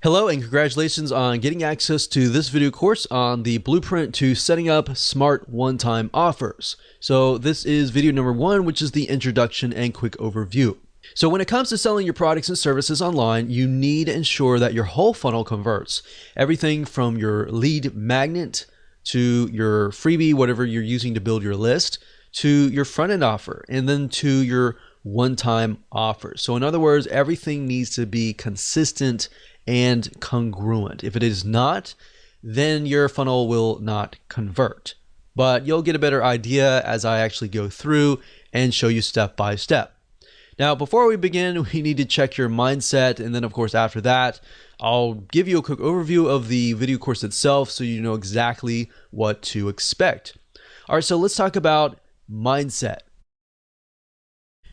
Hello and congratulations on getting access to this video course on the blueprint to setting up smart one-time offers. So this is video number 1, which is the introduction and quick overview. So when it comes to selling your products and services online, you need to ensure that your whole funnel converts. Everything from your lead magnet to your freebie, whatever you're using to build your list, to your front-end offer, and then to your one-time offer. So in other words, everything needs to be consistent and congruent. If it is not, then your funnel will not convert. But you'll get a better idea as I actually go through and show you step by step. Now, before we begin, we need to check your mindset. And then of course, after that, I'll give you a quick overview of the video course itself so you know exactly what to expect. All right, so let's talk about mindset.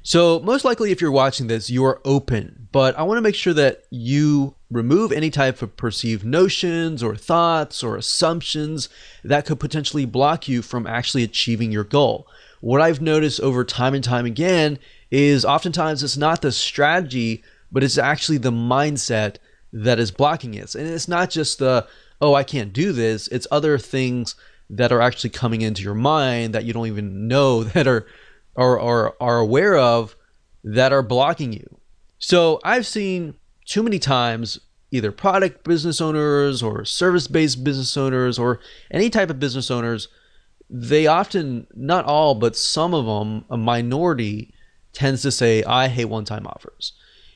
So most likely if you're watching this, you are open, but I want to make sure that you remove any type of perceived notions or thoughts or assumptions that could potentially block you from actually achieving your goal. What I've noticed over time and time again is oftentimes it's not the strategy, but it's actually the mindset that is blocking it. And it's not just the, oh, I can't do this. It's other things that are actually coming into your mind that you don't even know that are aware of that are blocking you. So I've seen too many times either product business owners or service-based business owners or any type of business owners, they often, not all, but some of them, a minority, tends to say, I hate one-time offers.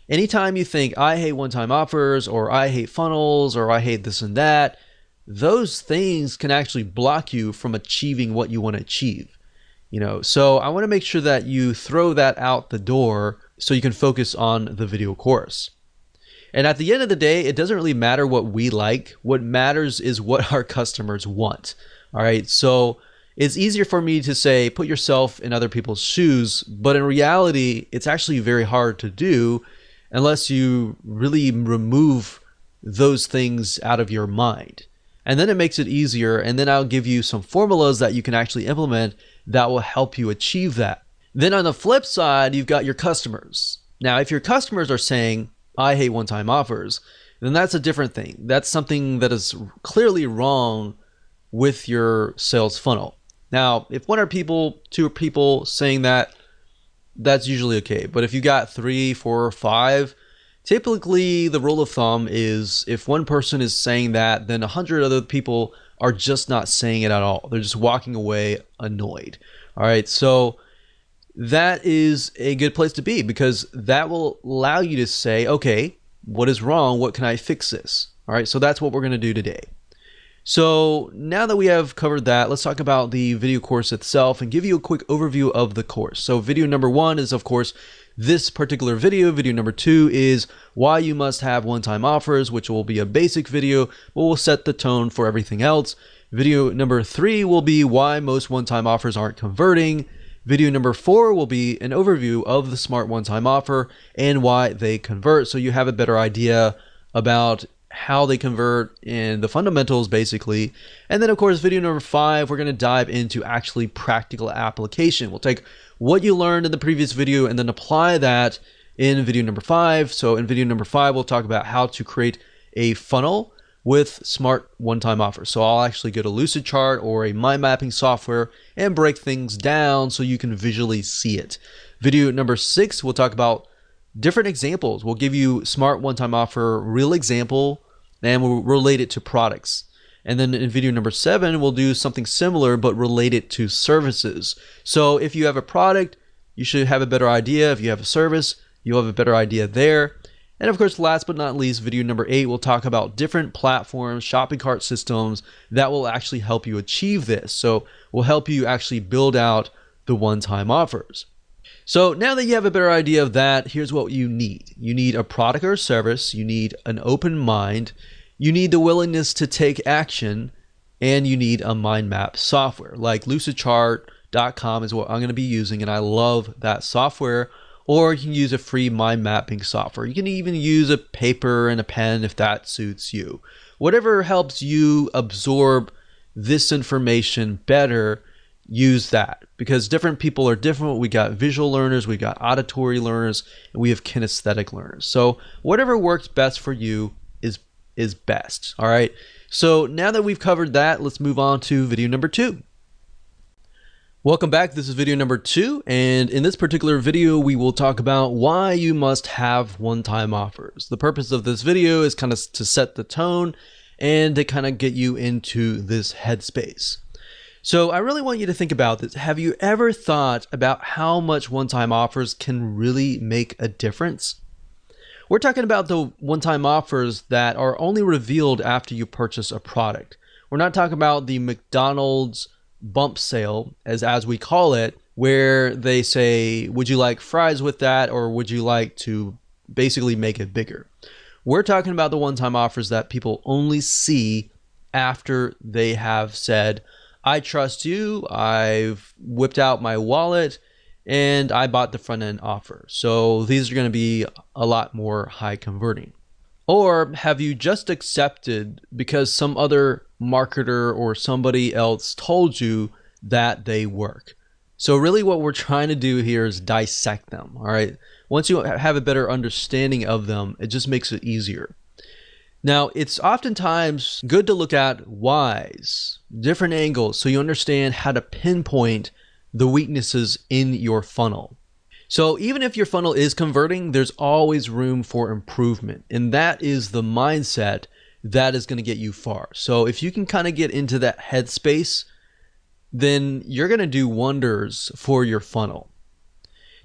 Anytime you think, I hate one-time offers, or I hate funnels, or I hate this and that, those things can actually block you from achieving what you want to achieve. So I want to make sure that you throw that out the door so you can focus on the video course. And at the end of the day, it doesn't really matter what we like. What matters is what our customers want. All right. So it's easier for me to say, put yourself in other people's shoes. But in reality, it's actually very hard to do unless you really remove those things out of your mind. And then it makes it easier. And then I'll give you some formulas that you can actually implement that will help you achieve that. Then on the flip side, you've got your customers. Now, if your customers are saying, I hate one-time offers, then that's a different thing. That's something that is clearly wrong with your sales funnel. Now, if one or two people saying that, that's usually okay. But if you got 3, 4, or 5, typically the rule of thumb is if one person is saying that, then 100 other people are just not saying it at all. They're just walking away annoyed. All right, so that is a good place to be because that will allow you to say, okay, what is wrong? What can I fix this? All right, so that's what we're going to do today. So now that we have covered that, let's talk about the video course itself and give you a quick overview of the course. So video number 1 is, of course, this particular video. Video number 2 is why you must have one-time offers, which will be a basic video, but will set the tone for everything else. Video number 3 will be why most one-time offers aren't converting. Video number 4 will be an overview of the smart one-time offer and why they convert, so you have a better idea about how they convert and the fundamentals basically. And then of course, video number 5, we're going to dive into actually practical application. We'll take what you learned in the previous video and then apply that in video number 5. So in video number 5, we'll talk about how to create a funnel with smart one-time offers. So I'll actually go to Lucidchart or a mind mapping software and break things down so you can visually see it. Video number 6, we'll talk about different examples. We'll give you smart one-time offer, real example, and we'll relate it to products. And then in video number 7, we'll do something similar, but relate it to services. So if you have a product, you should have a better idea. If you have a service, you'll have a better idea there. And of course, last but not least, video number 8, we'll talk about different platforms, shopping cart systems that will actually help you achieve this. So we'll help you actually build out the one-time offers. So now that you have a better idea of that, here's what you need. You need a product or service, you need an open mind, you need the willingness to take action, and you need a mind map software. Like Lucidchart.com is what I'm going to be using, and I love that software. Or you can use a free mind mapping software. You can even use a paper and a pen if that suits you. Whatever helps you absorb this information better, use that, because different people are different. We got visual learners, we got auditory learners, and we have kinesthetic learners. So whatever works best for you is is best. All right. So now that we've covered that, let's move on to video number 2. Welcome back. This is video number 2, and in this particular video, we will talk about why you must have one-time offers. The purpose of this video is kind of to set the tone and to kind of get you into this headspace. So I really want you to think about this. Have you ever thought about how much one-time offers can really make a difference? We're talking about the one-time offers that are only revealed after you purchase a product. We're not talking about the McDonald's bump sale, as we call it, where they say, would you like fries with that, or would you like to basically make it bigger? We're talking about the one-time offers that people only see after they have said, I trust you, I've whipped out my wallet, and I bought the front-end offer. So these are going to be a lot more high converting. Or have you just accepted because some other marketer or somebody else told you that they work? So really what we're trying to do here is dissect them, all right? Once you have a better understanding of them, it just makes it easier. Now, it's oftentimes good to look at whys, different angles, so you understand how to pinpoint the weaknesses in your funnel. So even if your funnel is converting, there's always room for improvement. And that is the mindset that is going to get you far. So if you can kind of get into that headspace, then you're going to do wonders for your funnel.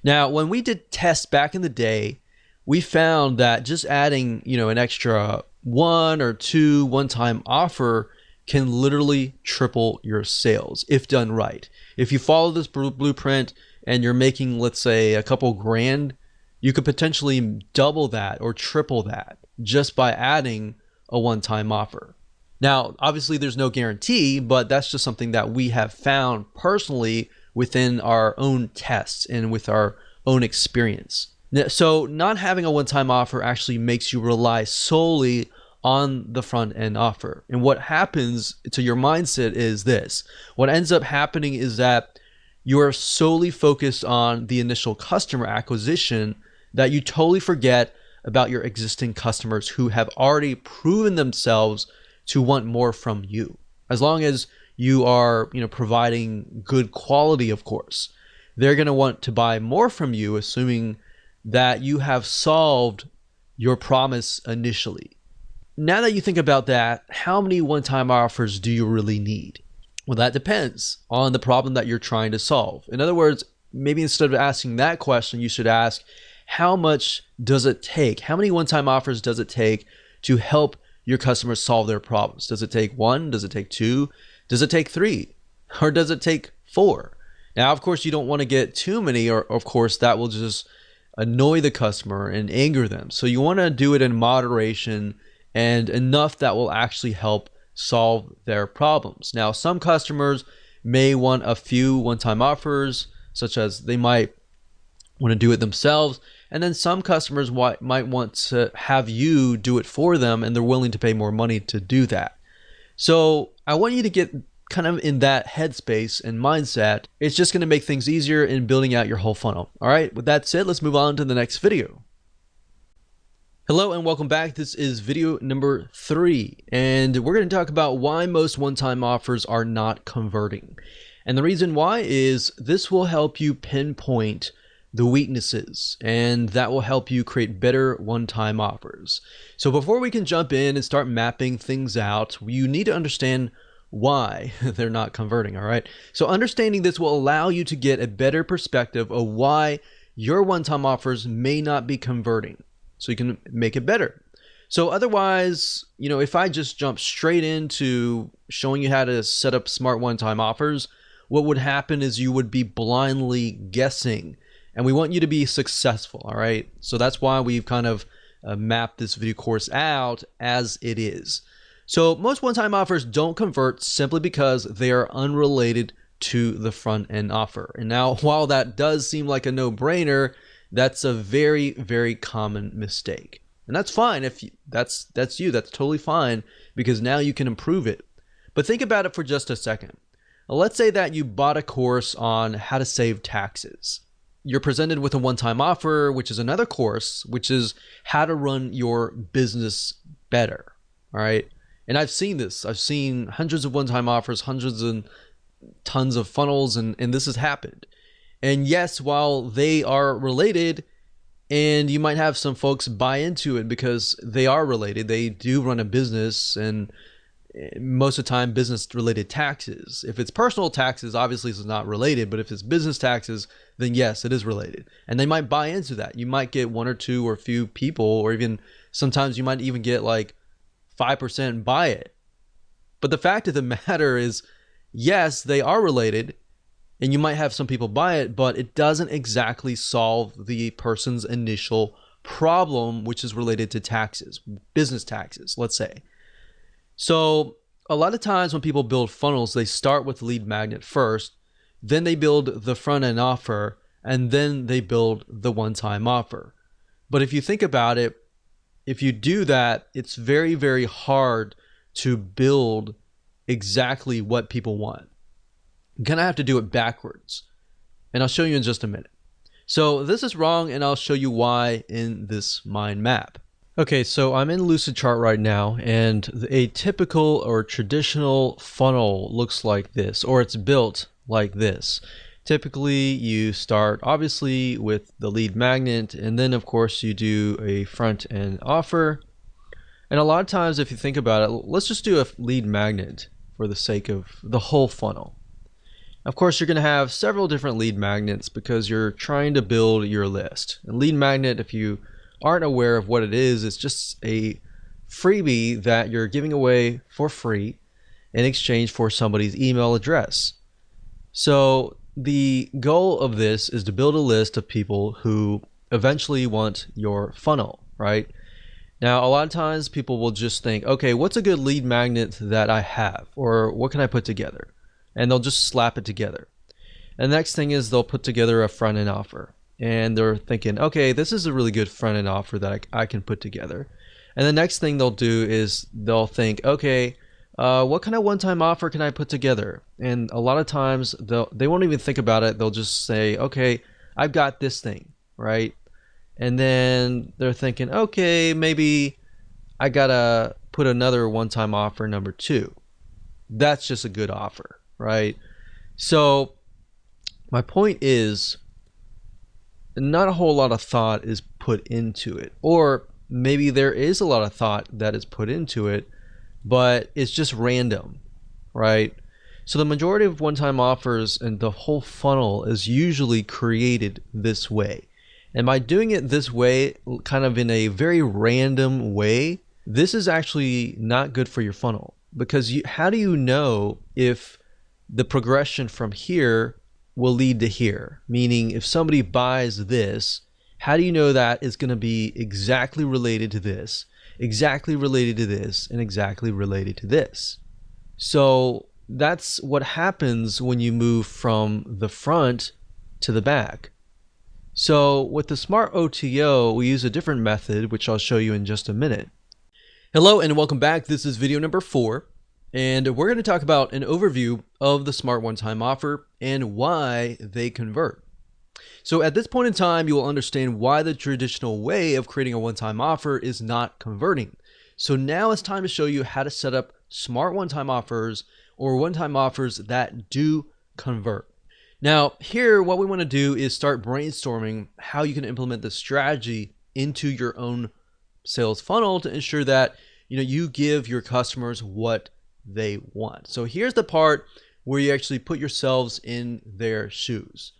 Now, when we did tests back in the day, we found that just adding, an extra 1 or 2 one-time offer can literally triple your sales if done right. If you follow this blueprint and you're making, let's say, a couple grand, you could potentially double that or triple that just by adding a one-time offer. Now, obviously there's no guarantee, but that's just something that we have found personally within our own tests and with our own experience. So not having a one-time offer actually makes you rely solely on the front end offer. And what happens to your mindset is this. What ends up happening is that you are solely focused on the initial customer acquisition that you totally forget about your existing customers who have already proven themselves to want more from you. As long as you are, providing good quality, of course, they're going to want to buy more from you, assuming that you have solved your promise initially. Now that you think about that, how many one-time offers do you really need? Well, that depends on the problem that you're trying to solve. In other words, maybe instead of asking that question, you should ask, how much does it take? How many one-time offers does it take to help your customers solve their problems? Does it take 1? Does it take 2? Does it take 3? Or does it take 4? Now, of course, you don't want to get too many, or of course, that will just annoy the customer and anger them. So you want to do it in moderation and enough that will actually help solve their problems. Now, some customers may want a few one-time offers, such as they might want to do it themselves. And then some customers might want to have you do it for them, and they're willing to pay more money to do that. So I want you to get kind of in that headspace and mindset. It's just going to make things easier in building out your whole funnel. All right, with that said, let's move on to the next video. Hello and welcome back. This is video number 3, and we're going to talk about why most one-time offers are not converting. And the reason why is this will help you pinpoint the weaknesses, and that will help you create better one-time offers. So before we can jump in and start mapping things out, you need to understand why they're not converting, all right? So understanding this will allow you to get a better perspective of why your one-time offers may not be converting, so you can make it better. So otherwise, if I just jump straight into showing you how to set up smart one-time offers, what would happen is you would be blindly guessing. And we want you to be successful, all right? So that's why we've kind of mapped this video course out as it is. So most one-time offers don't convert simply because they are unrelated to the front-end offer. And now, while that does seem like a no-brainer, that's a very, very common mistake. And that's fine if that's totally fine, because now you can improve it. But think about it for just a second. Let's say that you bought a course on how to save taxes. You're presented with a one-time offer, which is another course, which is how to run your business better. All right. And I've seen this. I've seen hundreds of one-time offers, hundreds and tons of funnels, and this has happened. And yes, while they are related, and you might have some folks buy into it because they are related, they do run a business, and most of the time business related taxes. If it's personal taxes, obviously it's not related, but if it's business taxes, then yes, it is related. And they might buy into that. You might get one or two or a few people, or even sometimes you might even get like 5% buy it. But the fact of the matter is, yes, they are related, and you might have some people buy it, but it doesn't exactly solve the person's initial problem, which is related to taxes, business taxes, let's say. So a lot of times when people build funnels, they start with lead magnet first, then they build the front end offer, and then they build the one-time offer. But if you think about it, if you do that, it's very, very hard to build exactly what people want. You're gonna have to do it backwards. And I'll show you in just a minute. So this is wrong, and I'll show you why in this mind map. Okay, so I'm in Lucidchart right now, and a typical or traditional funnel looks like this, or it's built like this. Typically, you start obviously with the lead magnet, and then of course you do a front end offer. And a lot of times, if you think about it, let's just do a lead magnet for the sake of the whole funnel. Of course, you're going to have several different lead magnets because you're trying to build your list. And lead magnet, if you aren't aware of what it is, it's just a freebie that you're giving away for free in exchange for somebody's email address. So the goal of this is to build a list of people who eventually want your funnel, right? Now, a lot of times people will just think, okay, what's a good lead magnet that I have? Or what can I put together? And they'll just slap it together. And the next thing is they'll put together a front end offer. And they're thinking, okay, this is a really good front end offer that I can put together. And the next thing they'll do is they'll think, okay, what kind of one-time offer can I put together? And a lot of times they won't even think about it. They'll just say, okay, I've got this thing, right? And then they're thinking, okay, maybe I gotta put another one-time offer number 2. That's just a good offer, right? So my point is, not a whole lot of thought is put into it. Or maybe there is a lot of thought that is put into it, but it's just random, right? So the majority of one-time offers and the whole funnel is usually created this way. And by doing it this way, kind of in a very random way, this is actually not good for your funnel. Because how do you know if the progression from here will lead to here? Meaning, if somebody buys this, how do you know that it's going to be exactly related to this, exactly related to this, and exactly related to this? So that's what happens when you move from the front to the back. So with the Smart OTO, we use a different method, which I'll show you in just a minute. Hello and welcome back. This is video number 4, and we're going to talk about an overview of the Smart One-Time Offer and why they convert. So at this point in time, you will understand why the traditional way of creating a one-time offer is not converting. So now it's time to show you how to set up smart one-time offers or one-time offers that do convert. Now here, what we want to do is start brainstorming how you can implement this strategy into your own sales funnel to ensure that you give your customers what they want. So here's the part where you actually put yourselves in their shoes.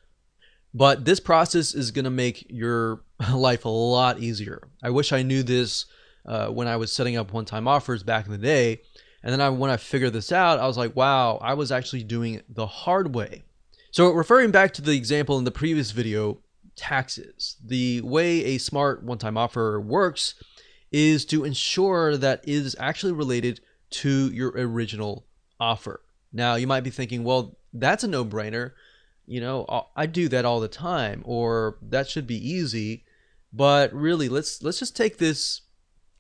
But this process is going to make your life a lot easier. I wish I knew this when I was setting up one-time offers back in the day. And then when I figured this out, I was like, wow, I was actually doing it the hard way. So referring back to the example in the previous video, taxes. The way a smart one-time offer works is to ensure that it is actually related to your original offer. Now you might be thinking, well, that's a no-brainer. I do that all the time, or that should be easy. But really, let's just take this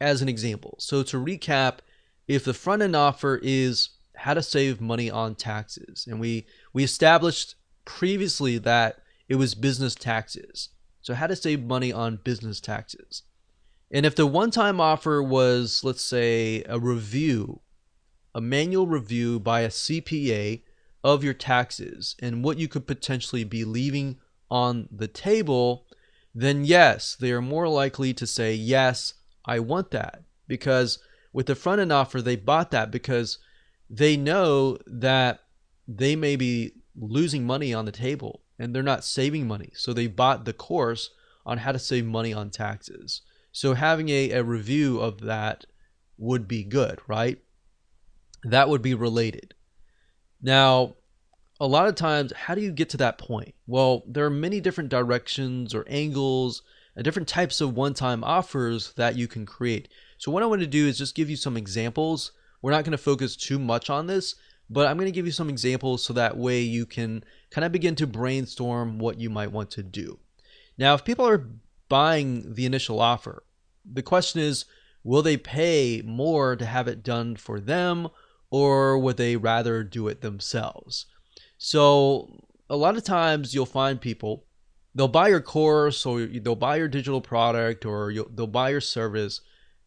as an example. So to recap, if the front end offer is how to save money on taxes, and we established previously that it was business taxes. So how to save money on business taxes. And if the one-time offer was, let's say, a review, a manual review by a CPA of your taxes and what you could potentially be leaving on the table, then yes, they are more likely to say, yes, I want that. Because with the front end offer, they bought that because they know that they may be losing money on the table and they're not saving money. So they bought the course on how to save money on taxes. So having a review of that would be good, right? That would be related. Now, a lot of times, how do you get to that point? Well, there are many different directions or angles and different types of one-time offers that you can create. So what I want to do is just give you some examples. We're not going to focus too much on this, but I'm going to give you some examples so that way you can kind of begin to brainstorm what you might want to do. Now, if people are buying the initial offer, the question is, will they pay more to have it done for them, or would they rather do it themselves? So a lot of times you'll find people, they'll buy your course or they'll buy your digital product or they'll buy your service,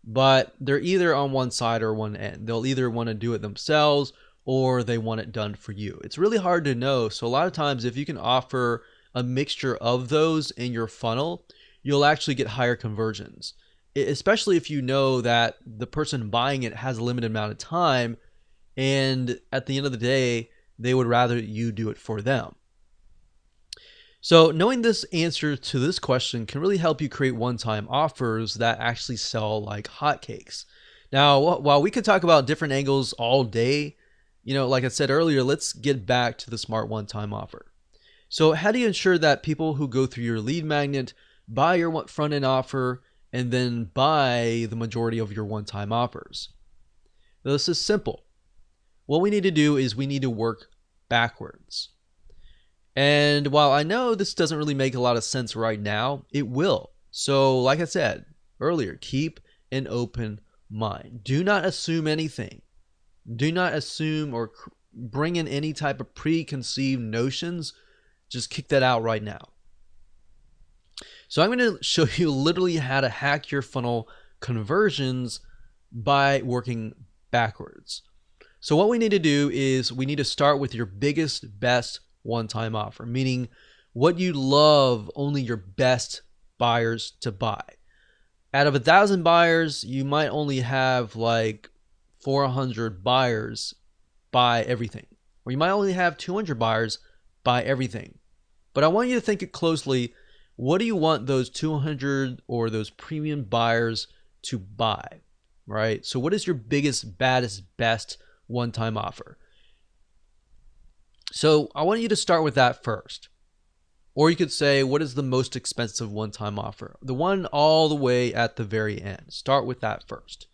but they're either on one side or one end. They'll either want to do it themselves or they want it done for you. It's really hard to know. So a lot of times if you can offer a mixture of those in your funnel, you'll actually get higher conversions, especially if you know that the person buying it has a limited amount of time and at the end of the day, they would rather you do it for them. So knowing this answer to this question can really help you create one-time offers that actually sell like hotcakes. Now, while we could talk about different angles all day, like I said earlier, let's get back to the smart one-time offer. So how do you ensure that people who go through your lead magnet buy your front-end offer and then buy the majority of your one-time offers? Now, this is simple. What we need to do is we need to work backwards. And while I know this doesn't really make a lot of sense right now, it will. So like I said earlier, keep an open mind. Do not assume anything. Do not assume or bring in any type of preconceived notions. Just kick that out right now. So I'm going to show you literally how to hack your funnel conversions by working backwards. So what we need to do is we need to start with your biggest, best one-time offer, meaning what you love only your best buyers to buy. Out of 1,000 buyers, you might only have like 400 buyers buy everything, or you might only have 200 buyers buy everything. But I want you to think it closely. What do you want those 200 or those premium buyers to buy, right? So what is your biggest, baddest, best one-time offer? So I want you to start with that first. Or you could say, what is the most expensive one-time offer? The one all the way at the very end. Start with that first.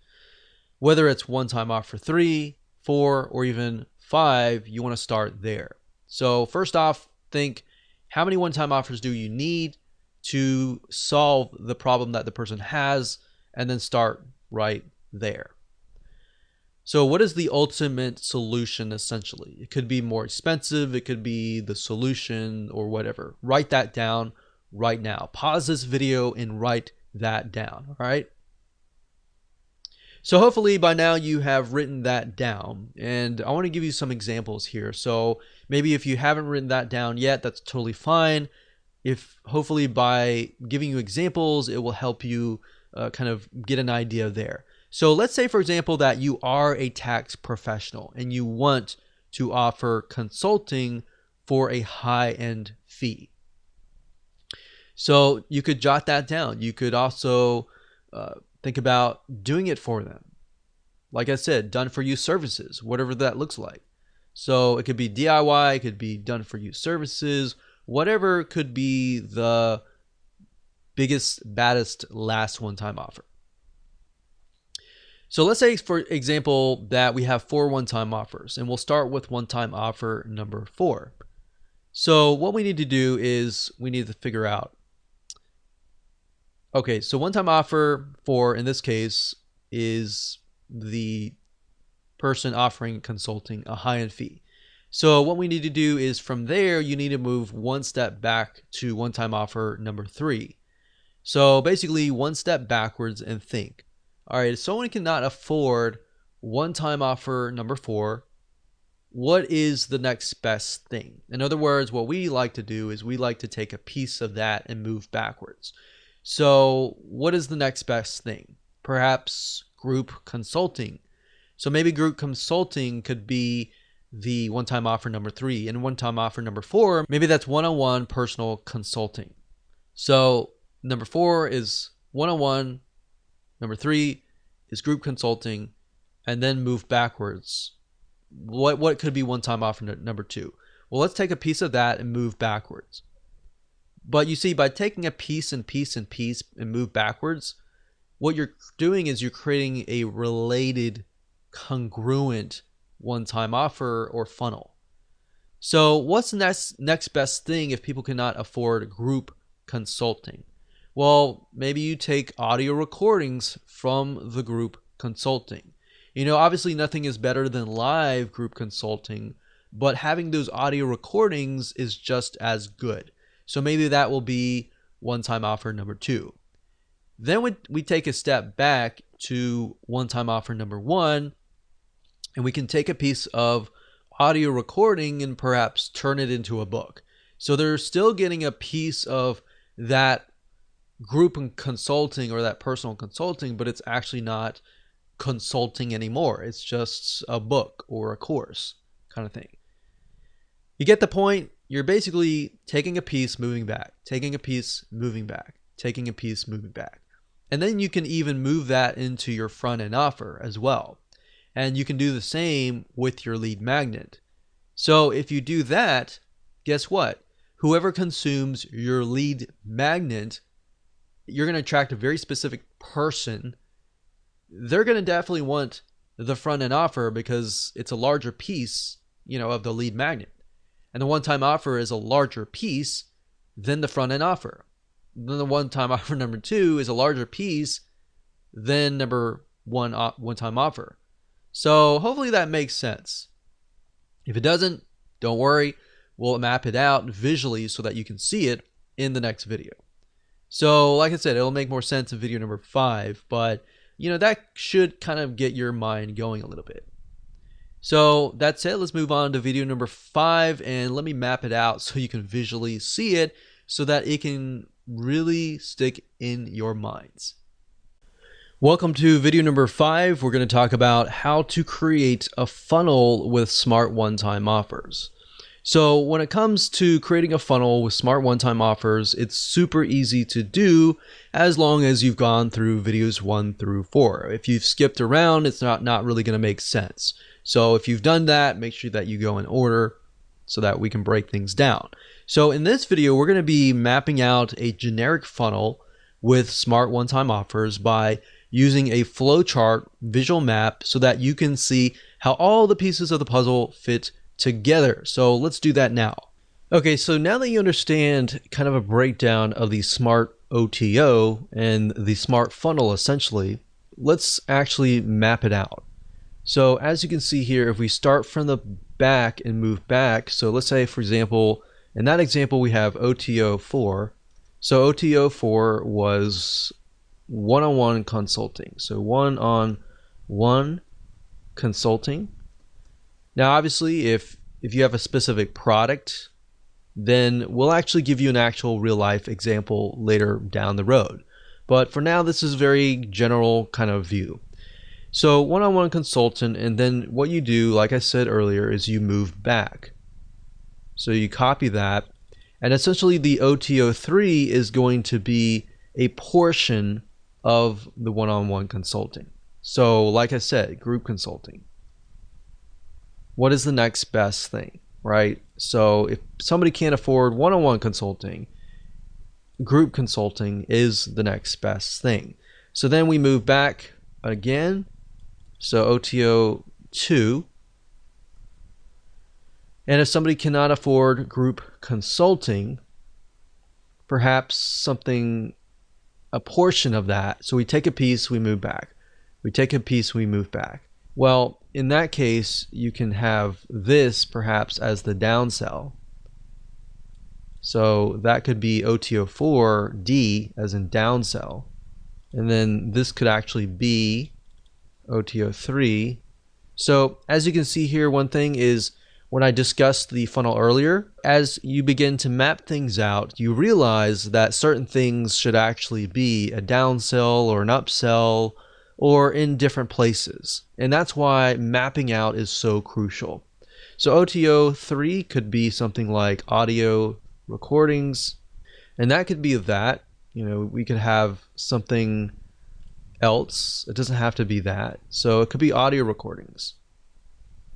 Whether it's one-time offer 3, 4, or even 5, you want to start there. So first off, think, how many one-time offers do you need to solve the problem that the person has, and then start right there. So what is the ultimate solution essentially? It could be more expensive, it could be the solution or whatever. Write that down right now. Pause this video and write that down, all right? So hopefully by now you have written that down, and I want to give you some examples here. So maybe if you haven't written that down yet, that's totally fine. If hopefully by giving you examples, it will help you kind of get an idea there. So let's say, for example, that you are a tax professional and you want to offer consulting for a high-end fee. So you could jot that down. You could also think about doing it for them. Like I said, done for you services, whatever that looks like. So it could be DIY, it could be done for you services, whatever could be the biggest, baddest, last one-time offer. So let's say, for example, that we have 4 one-time offers, and we'll start with one-time offer number 4. So what we need to do is we need to figure out, okay, so one-time offer 4 in this case is the person offering consulting a high-end fee. So what we need to do is from there, you need to move one step back to one-time offer number 3. So basically, one step backwards and think. All right, if someone cannot afford one-time offer number 4, what is the next best thing? In other words, what we like to do is we like to take a piece of that and move backwards. So what is the next best thing? Perhaps group consulting. So maybe group consulting could be the one-time offer number 3, and one-time offer number 4, maybe that's one-on-one personal consulting. So number 4 is one-on-one, number 3 is group consulting, and then move backwards. What could be one-time offer number 2? Well, let's take a piece of that and move backwards. But you see, by taking a piece and move backwards, what you're doing is you're creating a related, congruent one-time offer or funnel. So what's the next best thing if people cannot afford group consulting? Well, maybe you take audio recordings from the group consulting. Obviously nothing is better than live group consulting, but having those audio recordings is just as good. So maybe that will be one-time offer number 2. Then we take a step back to one-time offer number 1, and we can take a piece of audio recording and perhaps turn it into a book. So they're still getting a piece of that group consulting or that personal consulting, but it's actually not consulting anymore. It's just a book or a course kind of thing. You get the point? You're basically taking a piece, moving back, taking a piece, moving back, taking a piece, moving back. And then you can even move that into your front end offer as well. And you can do the same with your lead magnet. So if you do that, guess what? Whoever consumes your lead magnet, you're going to attract a very specific person. They're going to definitely want the front end offer because it's a larger piece, of the lead magnet. And the one-time offer is a larger piece than the front end offer. Then the one-time offer number 2 is a larger piece than number 1 one-time offer. So hopefully that makes sense. If it doesn't, don't worry. We'll map it out visually so that you can see it in the next video. So like I said, it'll make more sense in video number 5, but that should kind of get your mind going a little bit. So that's it. Let's move on to video number 5, and let me map it out so you can visually see it so that it can really stick in your minds. Welcome to video number 5. We're going to talk about how to create a funnel with smart one-time offers. So when it comes to creating a funnel with smart one-time offers, it's super easy to do as long as you've gone through videos 1 through 4. If you've skipped around, it's not really going to make sense. So if you've done that, make sure that you go in order so that we can break things down. So in this video, we're going to be mapping out a generic funnel with smart one-time offers by using a flowchart visual map so that you can see how all the pieces of the puzzle fit together. So let's do that now. Okay, so now that you understand kind of a breakdown of the smart OTO and the smart funnel essentially, let's actually map it out. So as you can see here, if we start from the back and move back, so let's say for example, in that example we have OTO 4. So OTO 4 was one-on-one consulting. So one-on-one consulting. Now obviously if you have a specific product, then we'll actually give you an actual real life example later down the road. But for now, this is a very general kind of view. So one-on-one consultant, and then what you do, like I said earlier, is you move back. So you copy that, and essentially the OTO 3 is going to be a portion of the one-on-one consulting. So like I said, group consulting. What is the next best thing, right? So if somebody can't afford one-on-one consulting, group consulting is the next best thing. So then we move back again. So OTO 2. And if somebody cannot afford group consulting, perhaps something, a portion of that. So we take a piece, we move back. We take a piece, we move back. Well, in that case, you can have this perhaps as the downsell. So that could be OTO4D as in downsell. And then this could actually be OTO3. So as you can see here, one thing is when I discussed the funnel earlier, as you begin to map things out, you realize that certain things should actually be a downsell or an upsell or in different places. And that's why mapping out is so crucial. So OTO3 could be something like audio recordings, and that could be that. We could have something else. It doesn't have to be that. So it could be audio recordings.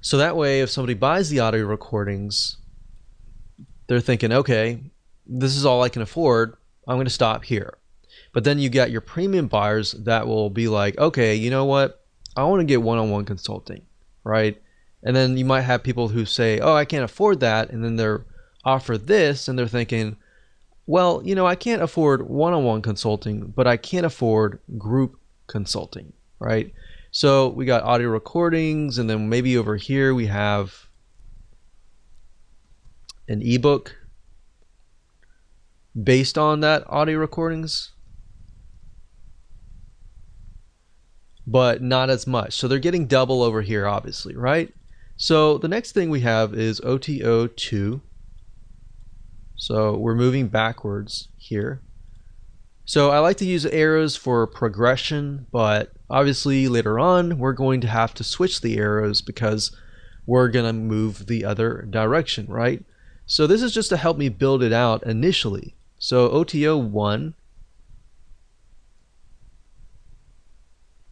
So that way, if somebody buys the audio recordings, they're thinking, okay, this is all I can afford. I'm going to stop here. But then you got your premium buyers that will be like, okay, you know what? I want to get one-on-one consulting, right? And then you might have people who say, oh, I can't afford that. And then they're offered this and they're thinking, well, I can't afford one-on-one consulting, but I can afford group consulting, right? So we got audio recordings, and then maybe over here we have an ebook based on that audio recordings, but not as much. So they're getting double over here, obviously, right? So the next thing we have is OTO2. So we're moving backwards here. So I like to use arrows for progression, but obviously later on we're going to have to switch the arrows because we're going to move the other direction, right? So this is just to help me build it out initially. So OTO1,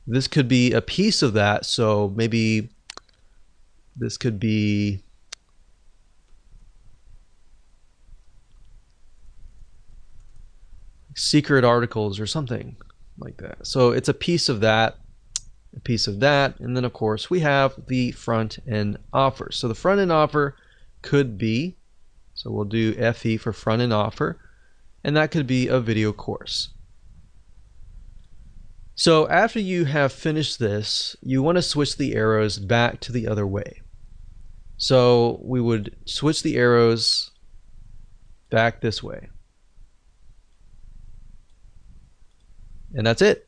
this could be a piece of that. So maybe this could be secret articles or something like that. So it's a piece of that, and then of course we have the front end offer. So the front end offer could be, so we'll do FE for front end offer, and that could be a video course. So after you have finished this, you want to switch the arrows back to the other way. So we would switch the arrows back this way. And that's it.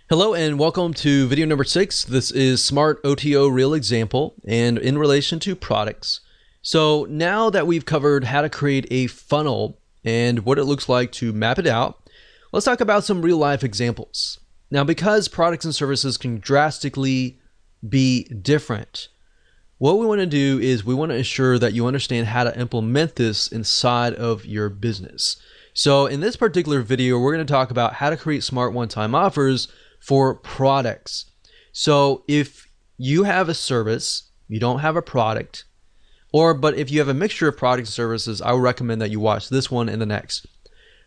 Hello and welcome to video number 6. This is Smart OTO Real Example and in relation to products. So now that we've covered how to create a funnel and what it looks like to map it out, let's talk about some real life examples. Now, because products and services can drastically be different, what we want to do is we want to ensure that you understand how to implement this inside of your business. So in this particular video, we're going to talk about how to create smart one-time offers for products. So if you have a service, you don't have a product, but if you have a mixture of products and services, I would recommend that you watch this one and the next.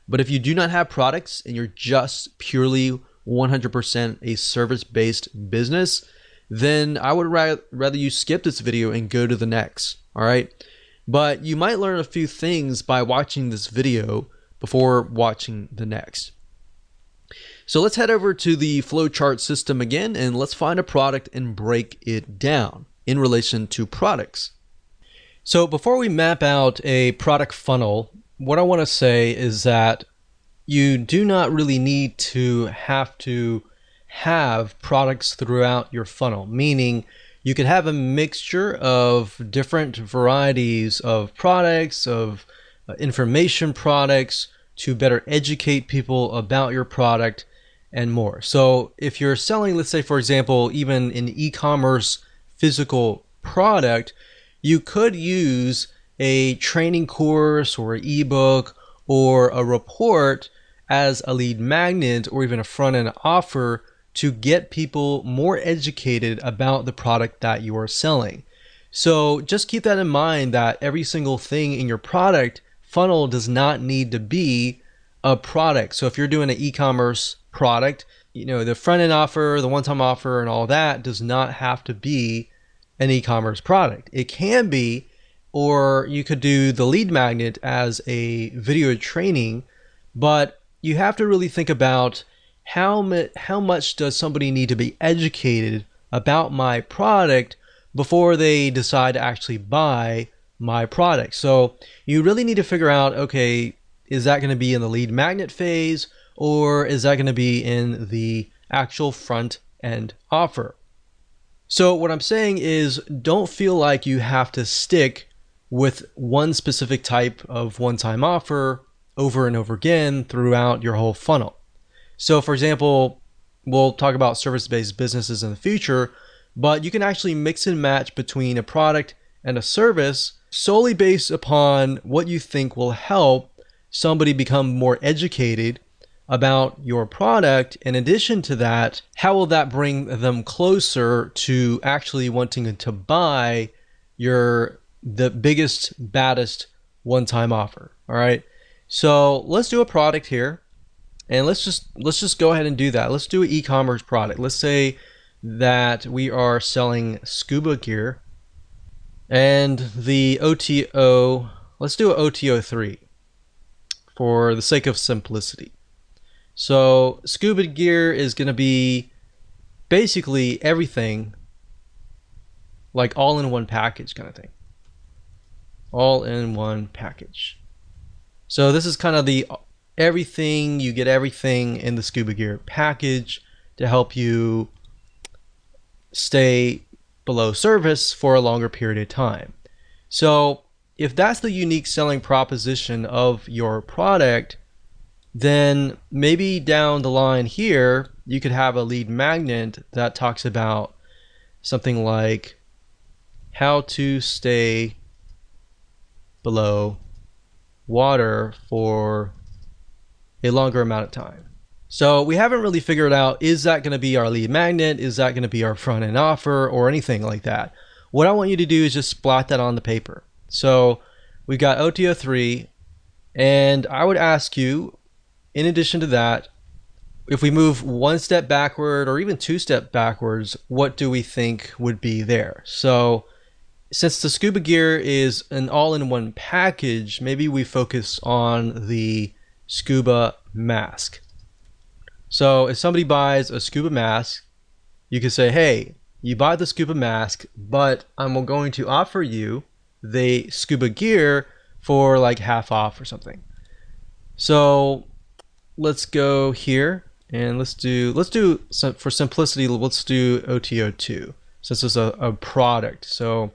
But if you do not have products and you're just purely 100% a service-based business, then I would rather you skip this video and go to the next, all right? But you might learn a few things by watching this video before watching the next. So let's head over to the flowchart system again, and let's find a product and break it down in relation to products. So before we map out a product funnel, what I want to say is that you do not really need to have products throughout your funnel, meaning you could have a mixture of different varieties of products, of information products to better educate people about your product and more. So if you're selling, let's say, for example, even an e-commerce physical product, you could use a training course or an ebook or a report as a lead magnet or even a front-end offer to get people more educated about the product that you are selling. So just keep that in mind, that every single thing in your product funnel does not need to be a product. So if you're doing an e-commerce product, the front-end offer, the one-time offer and all that does not have to be an e-commerce product. It can be, or you could do the lead magnet as a video training, but you have to really think about how much does somebody need to be educated about my product before they decide to actually buy my product. So you really need to figure out, okay, is that going to be in the lead magnet phase, or is that going to be in the actual front end offer? So what I'm saying is, don't feel like you have to stick with one specific type of one-time offer over and over again throughout your whole funnel. So for example, we'll talk about service-based businesses in the future, but you can actually mix and match between a product and a service solely based upon what you think will help somebody become more educated about your product. In addition to that, how will that bring them closer to actually wanting to buy the biggest, baddest one-time offer? All right. So let's do a product here, and let's just go ahead and do that. Let's do an e-commerce product. Let's say that we are selling scuba gear, and the OTO, let's do an OTO 3 for the sake of simplicity. So scuba gear is going to be basically everything, like all in one package kind of thing. All in one package. So this is kind of the everything, you get everything in the scuba gear package to help you stay below service for a longer period of time. So if that's the unique selling proposition of your product, then maybe down the line here, you could have a lead magnet that talks about something like how to stay below water for a longer amount of time. So we haven't really figured out, is that going to be our lead magnet? Is that going to be our front end offer or anything like that? What I want you to do is just splat that on the paper. So we've got OTO 3, and I would ask you, in addition to that, if we move one step backward or even two steps backwards, what do we think would be there? So since the scuba gear is an all-in-one package, maybe we focus on the scuba mask. So if somebody buys a scuba mask, you could say, hey, you buy the scuba mask, but I'm going to offer you the scuba gear for like half off or something. So let's go here and let's do for simplicity, let's do OTO2 since it's a product. So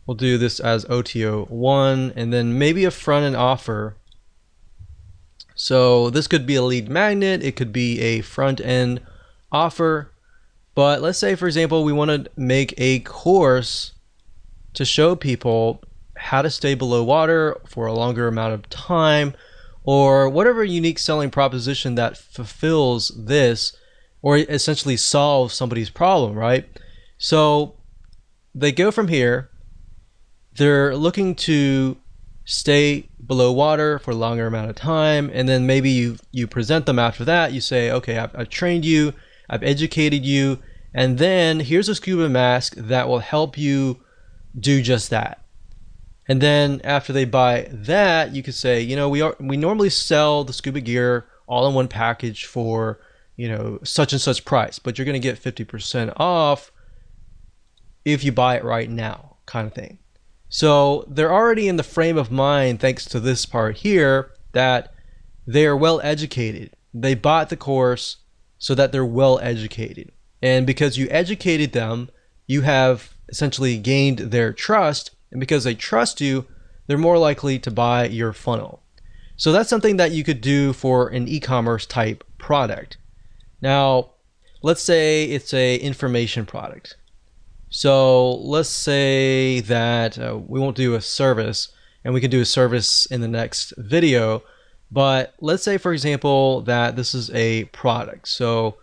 we'll do this as OTO1, and then maybe a front end offer. So this could be a lead magnet, it could be a front end offer, but let's say, for example, we want to make a course to show people how to stay below water for a longer amount of time, or whatever unique selling proposition that fulfills this, or essentially solves somebody's problem, right? So they go from here, they're looking to stay below water for a longer amount of time, and then maybe you present them after that. You say, okay, I've trained you, I've educated you, and then here's a scuba mask that will help you do just that. And then after they buy that, you could say, you know, we normally sell the scuba gear all in one package for, you know, such and such price, but you're going to get 50% off if you buy it right now, kind of thing. So they're already in the frame of mind, thanks to this part here, that they are well educated. They bought the course so that they're well educated. And because you educated them, you have essentially gained their trust. And because they trust you, they're more likely to buy your funnel. So that's something that you could do for an e-commerce type product. Now, let's say it's a information product. So let's say that we won't do a service, and we can do a service in the next video. But let's say, for example, that this is a product. So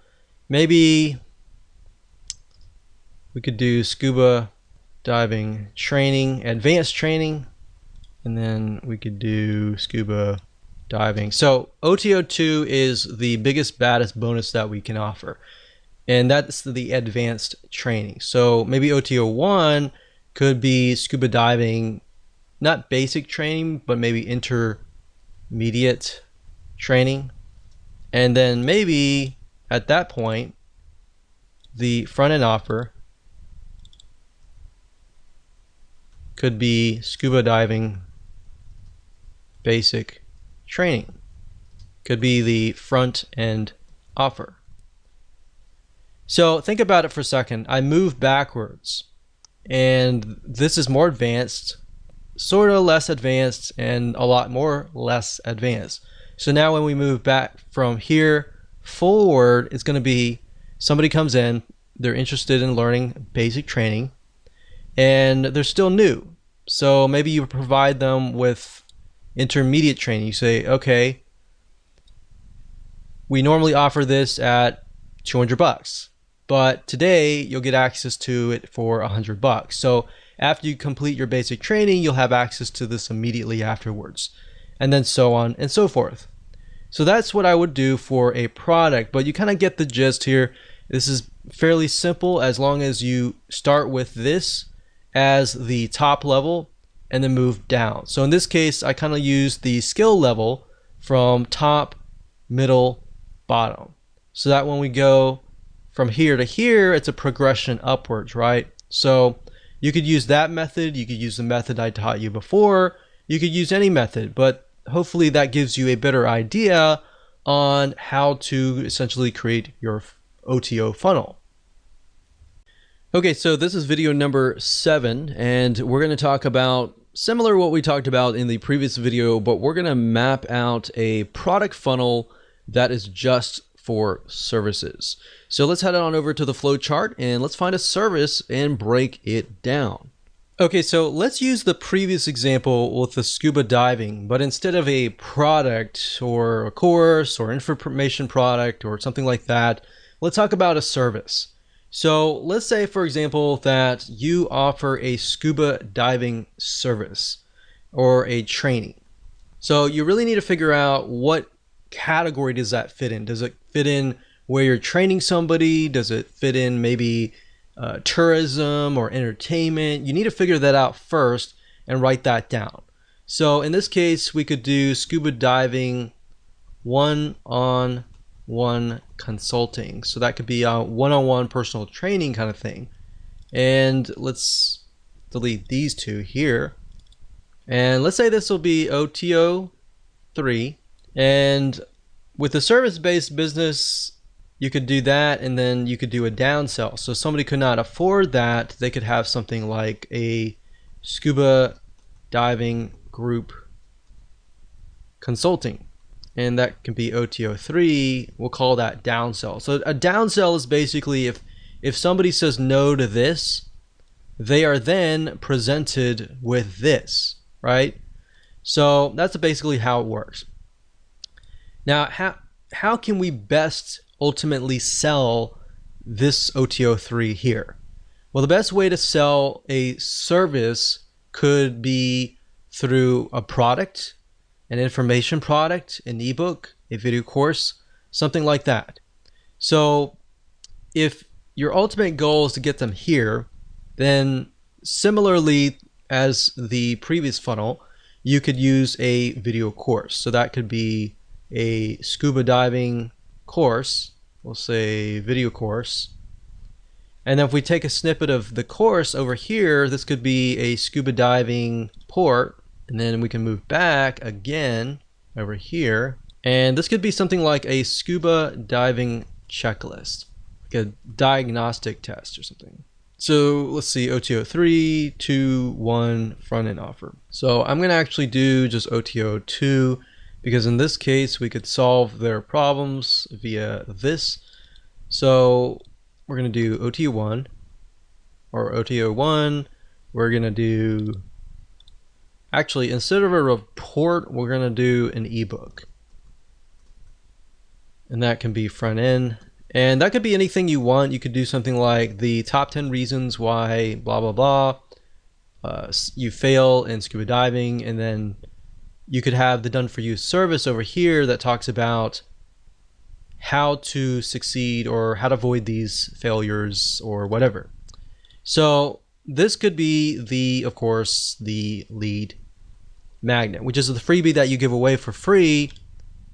maybe we could do scuba diving training, advanced training, and then we could do scuba diving. So OTO2 is the biggest, baddest bonus that we can offer, and that's the advanced training. So maybe OTO1 could be scuba diving, not basic training, but maybe intermediate training. And then maybe at that point, the front end offer could be scuba diving basic training. Could be the front end offer. So think about it for a second. I moved backwards, and this is more advanced, sort of less advanced, and a lot more less advanced. So now when we move back from here forward, it's going to be somebody comes in, they're interested in learning basic training, and they're still new. So maybe you provide them with intermediate training. You say, okay, we normally offer this at $200, but today you'll get access to it for $100. So after you complete your basic training, you'll have access to this immediately afterwards, and then so on and so forth. So that's what I would do for a product, but you kind of get the gist here. This is fairly simple as long as you start with this as the top level and then move down. So in this case, I kind of use the skill level from top, middle, bottom, so that when we go from here to here, it's a progression upwards, right? So you could use that method. You could use the method I taught you before. You could use any method, but hopefully that gives you a better idea on how to essentially create your OTO funnel. Okay, so this is video number 7, and we're going to talk about similar to what we talked about in the previous video, but we're going to map out a product funnel that is just for services. So let's head on over to the flow chart and let's find a service and break it down. Okay, so let's use the previous example with the scuba diving, but instead of a product or a course or information product or something like that, let's talk about a service. So let's say, for example, that you offer a scuba diving service or a training. So you really need to figure out what category does that fit in. Does it fit in where you're training somebody? Does it fit in maybe tourism or entertainment? You need to figure that out first and write that down. So in this case, we could do scuba diving one-on-one consulting. So that could be a one-on-one personal training kind of thing. And let's delete these two here. And let's say this will be OTO 3. And with a service-based business, you could do that, and then you could do a downsell. So if somebody could not afford that, they could have something like a scuba diving group consulting, and that can be OTO 3. We'll call that downsell. So a downsell is basically if somebody says no to this, they are then presented with this, right? So that's basically how it works. Now, how can we best ultimately sell this OTO 3 here? Well, the best way to sell a service could be through a product, an information product, an ebook, a video course, something like that. So if your ultimate goal is to get them here, then similarly as the previous funnel, you could use a video course. So that could be a scuba diving course, we'll say video course. And then if we take a snippet of the course over here, this could be a scuba diving port, and then we can move back again over here, and this could be something like a scuba diving checklist, like a diagnostic test or something. So let's see, OTO 3, 2, 1, front end offer. So I'm going to actually do just OTO 2, because in this case we could solve their problems via this. So we're going to do OTO 1, or OTO 1, we're going to do, actually instead of a report, we're going to do an ebook. And that can be front end. And that could be anything you want. You could do something like the top 10 reasons why blah, blah, blah. You fail in scuba diving, and then you could have the done for you service over here that talks about how to succeed or how to avoid these failures or whatever. So this could be of course, the lead magnet, which is the freebie that you give away for free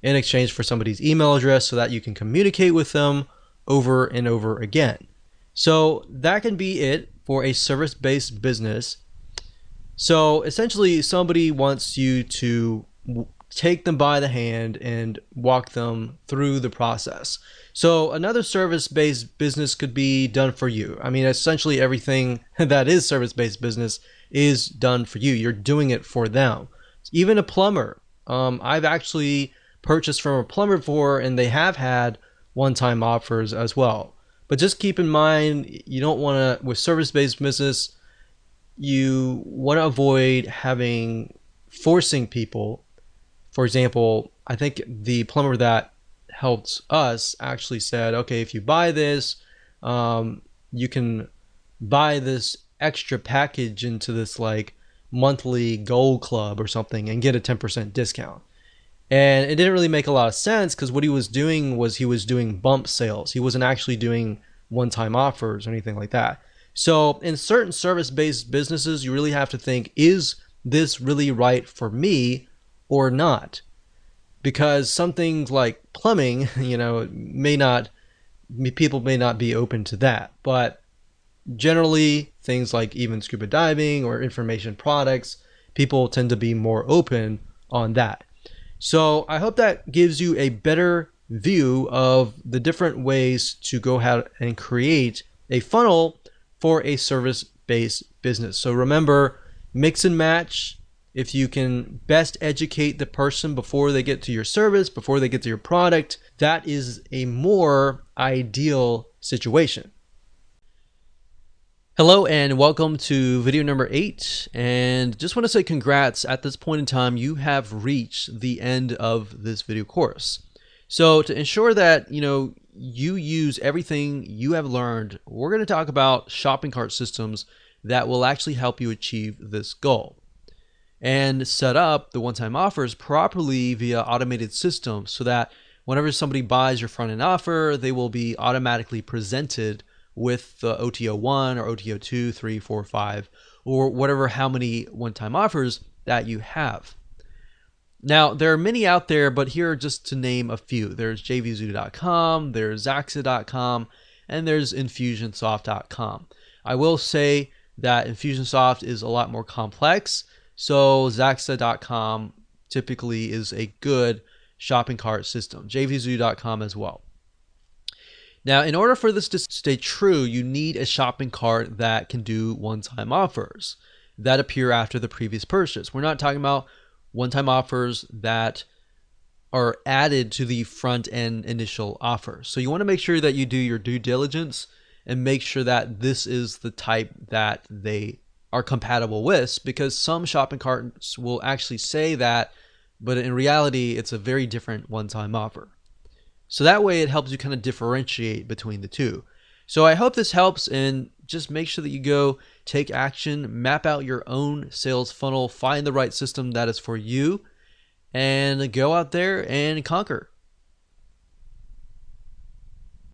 in exchange for somebody's email address so that you can communicate with them over and over again. So that can be it for a service-based business. So essentially, somebody wants you to take them by the hand and walk them through the process. So another service-based business could be done for you. I mean, essentially everything that is service-based business is done for you. You're doing it for them. Even a plumber. I've actually purchased from a plumber before, and they have had one-time offers as well. But just keep in mind, you don't want to, with service-based business, you want to avoid forcing people. For example, I think the plumber that helped us actually said, okay, if you buy this, you can buy this extra package into this like monthly gold club or something and get a 10% discount. And it didn't really make a lot of sense because what he was doing was he was doing bump sales. He wasn't actually doing one-time offers or anything like that. So in certain service-based businesses, you really have to think, is this really right for me or not? Because some things like plumbing, people may not be open to that. But generally, things like even scuba diving or information products, people tend to be more open on that. So I hope that gives you a better view of the different ways to go ahead and create a funnel for a service-based business. So remember, mix and match. If you can best educate the person before they get to your service, before they get to your product, that is a more ideal situation. Hello and welcome to video number 8, and just want to say congrats. At this point in time, you have reached the end of this video course. So to ensure that you use everything you have learned, we're going to talk about shopping cart systems that will actually help you achieve this goal and set up the one-time offers properly via automated systems so that whenever somebody buys your front-end offer, they will be automatically presented with the OTO 1 or OTO 2, 3, 4, 5, or whatever, how many one-time offers that you have. Now, there are many out there, but here are just to name a few. There's jvzoo.com, there's zaxa.com, and there's infusionsoft.com. I will say that Infusionsoft is a lot more complex, so zaxa.com typically is a good shopping cart system. jvzoo.com as well. Now, in order for this to stay true, you need a shopping cart that can do one-time offers that appear after the previous purchase. We're not talking about one-time offers that are added to the front-end initial offer. So you want to make sure that you do your due diligence and make sure that this is the type that they are compatible with, because some shopping carts will actually say that, but in reality, it's a very different one-time offer. So that way it helps you kind of differentiate between the two. So I hope this helps, and just make sure that you go take action, map out your own sales funnel, find the right system that is for you, and go out there and conquer.